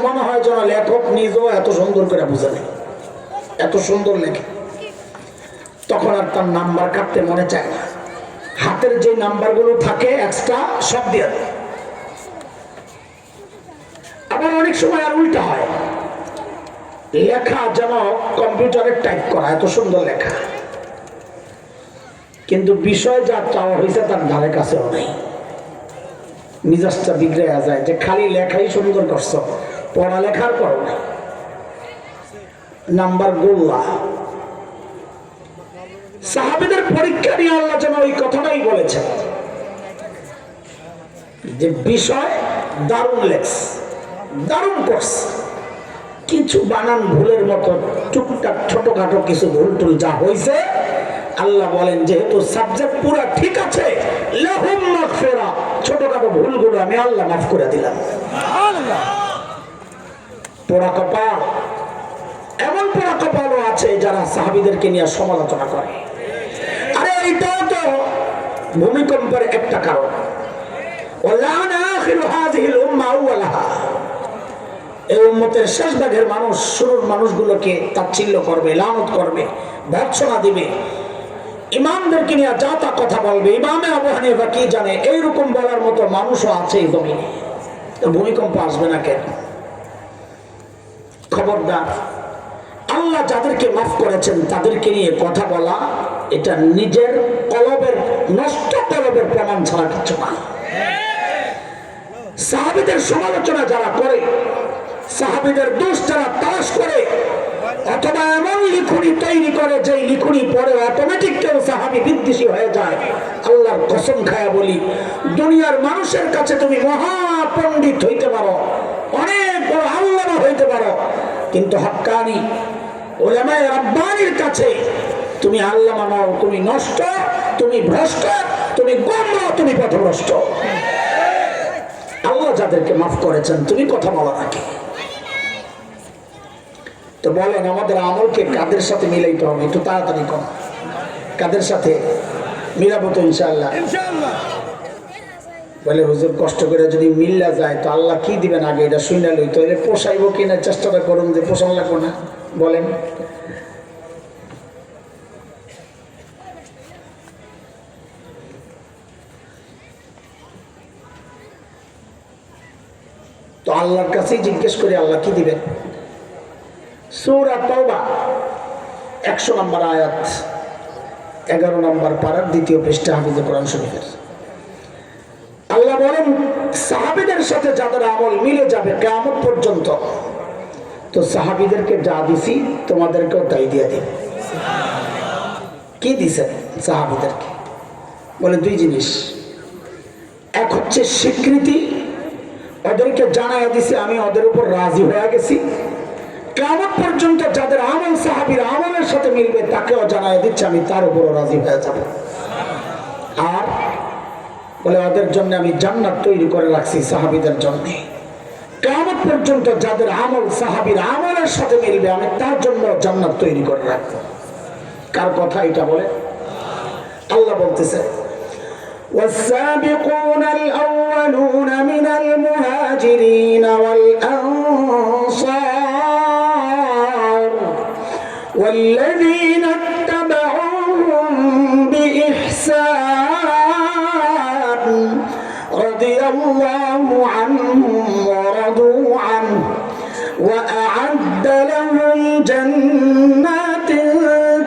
মনে হয় যেন লেখক নিজেও এত সুন্দর করে বুঝে নেই, এত সুন্দর লেখে। তখন আর তার নাম্বার কাটতে মনে চায় না, হাতের যে নাম্বারগুলো থাকে এক্সট্রা সব দিয়ে দেয়। আবার অনেক সময় আর উল্টা হয়, লেখা যেন কম্পিউটারে টাইপ করা, এত সুন্দর লেখা, কিন্তু বিষয় যা চাওয়া হয়েছে তার ধারে কাছেও নেই। মিজাজটা বিগড়ে যায় যে খালি লেখাই সুন্দর করছো, পড়ালেখার করো নাই, নাম্বার গোল্লা। সাহাবীদের পরীক্ষা নিয়ে আল্লাহ যেন ওই কথাটাই বলেছেন যে বিষয় দারুণ লেখস, দারুণ কোর্স, কিছু বানান ভুলের মতো টুকটাক ছোটখাটো কিছু ভুল টুল যা হয়েছে, আল্লাহ বলেন যেহেতু সাবজেক্ট পুরো ঠিক আছে, লাহুম মাগফিরা, ছোটখাটো ভুলগুলো আমি আল্লাহ মাফ করে দিলাম। পোড়া কপাল, এমন পোড়া কপালও আছে যারা সাহাবীদেরকে নিয়ে সমালোচনা করে। আরে এইটাও তো ভূমিকম্পের একটা কারণ। ওয়ালানা আখিরু হাযিহিল উম্মাহ ওয়ালাহা, এই উম্মতের শেষ ভাগের মানুষ শুরুর মানুষগুলোকে তাচ্ছিল্য করবে, লানত করবে, ভর্ৎসনা দিবে, ইমামদেরকে নিয়ে যা তা কথা বলবে, ইমামে আবু হানিফা কি জানে, এইরকম বলার মতো মানুষও আছে এই জমিনে। তো ভূমিকম্প আসবে না কেন? খবরদার, আল্লাহ যাদেরকে মাফ করেছেন তাদেরকে নিয়ে কথা বলা এটা নিজের কলবের নষ্ট কলবের প্রমাণ ছাড়া কিছু না। সাহাবীদের সমালোচনা যারা করে, সাহাবীদের দোষ যারা তালাশ করে, অথবা এমন লিখুনি তৈরি করে যে লিখুনি পরে অটোমেটিক কেউ সাহাবী বিদ্বেষী হয়ে যায়, আল্লাহর কসম খায়া বলি, দুনিয়ার মানুষের কাছে তুমি মহাপণ্ডিত হইতে পারো, অনেক বড় আল্লামা হইতে পারো, কিন্তু হক্কানি উলামায়ে রাব্বানির কাছে তুমি আল্লামা নও, তুমি নষ্ট, তুমি ভ্রষ্ট, তুমি গোমরাহ, তুমি পথভ্রষ্ট। আল্লাহ যাদেরকে মাফ করেছেন তুমি কথা বলো নাকি? তো বলেন আমাদের আমলকে কাদের সাথে মিলাইতে হবে? একটু তাড়াতাড়ি কম, কাদের সাথে মিলাবো? তো ইনশাআল্লাহ। বলে হুজুর কষ্ট করে যদি মিল্লা যায় তো আল্লাহ কি দিবেন আগে এটা শুনে লই, তো এটা পোষাইব কিনা চেষ্টাটা করুন, যে পোষণ লাগবো না। বলেন তো আল্লাহর কাছেই জিজ্ঞেস করি আল্লাহ কি দিবেন। সূরা তাওবা 100 নম্বর আয়াত, 11 নম্বর পারার 2য় পৃষ্ঠা, হাফিজে কোরআন শরীফের। আল্লাহ বলেন সাহাবীদের সাথে যাদের আমল মিলে যাবে কিয়ামত পর্যন্ত, তো সাহাবীদেরকে যা দিছি তোমাদেরকেও তাই দিয়ে দিন। কি দিছেন সাহাবীদেরকে? বলে 2 জিনিস। এক হচ্ছে স্বীকৃতি, ওদেরকে জানাইয়া দিছি আমি ওদের উপর রাজি হয়ে গেছি। কিয়ামত পর্যন্ত যাদের আমল সাহাবীর আমলের সাথে মিলবে তাকেও জানাইয়া দিচ্ছি আমি তার উপরও রাজি হয়ে যাব। আর বলে ওদের জন্য আমি জান্নাত তৈরি করে রাখছি সাহাবীদের জন্য। কিয়ামত পর্যন্ত যাদের আমল সাহাবীর আমলের সাথে মিলবে আমি তার জন্য জান্নাত তৈরি করে রাখবো। কার কথা এটা? বলে আল্লাহ বলতেছে والسابقون الأولون من المهاجرين والأنصار والذين اتبعوهم بإحسان رضي الله عنهم ورضوا عنه وأعد لهم جنات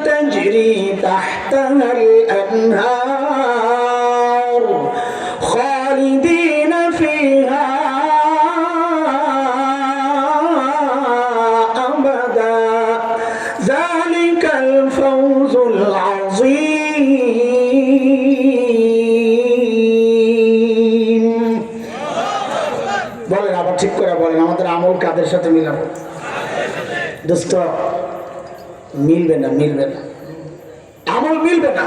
تجري تحتها الأنهار خالدين فيها أبدا ذلك الفوز العظيم। বলেন আবার ঠিক করে বলেন আমাদের আমল কাদের সাথে মিলাবো? দোস্ত মিলবে না, মিলবে না, আমল মিলবে না।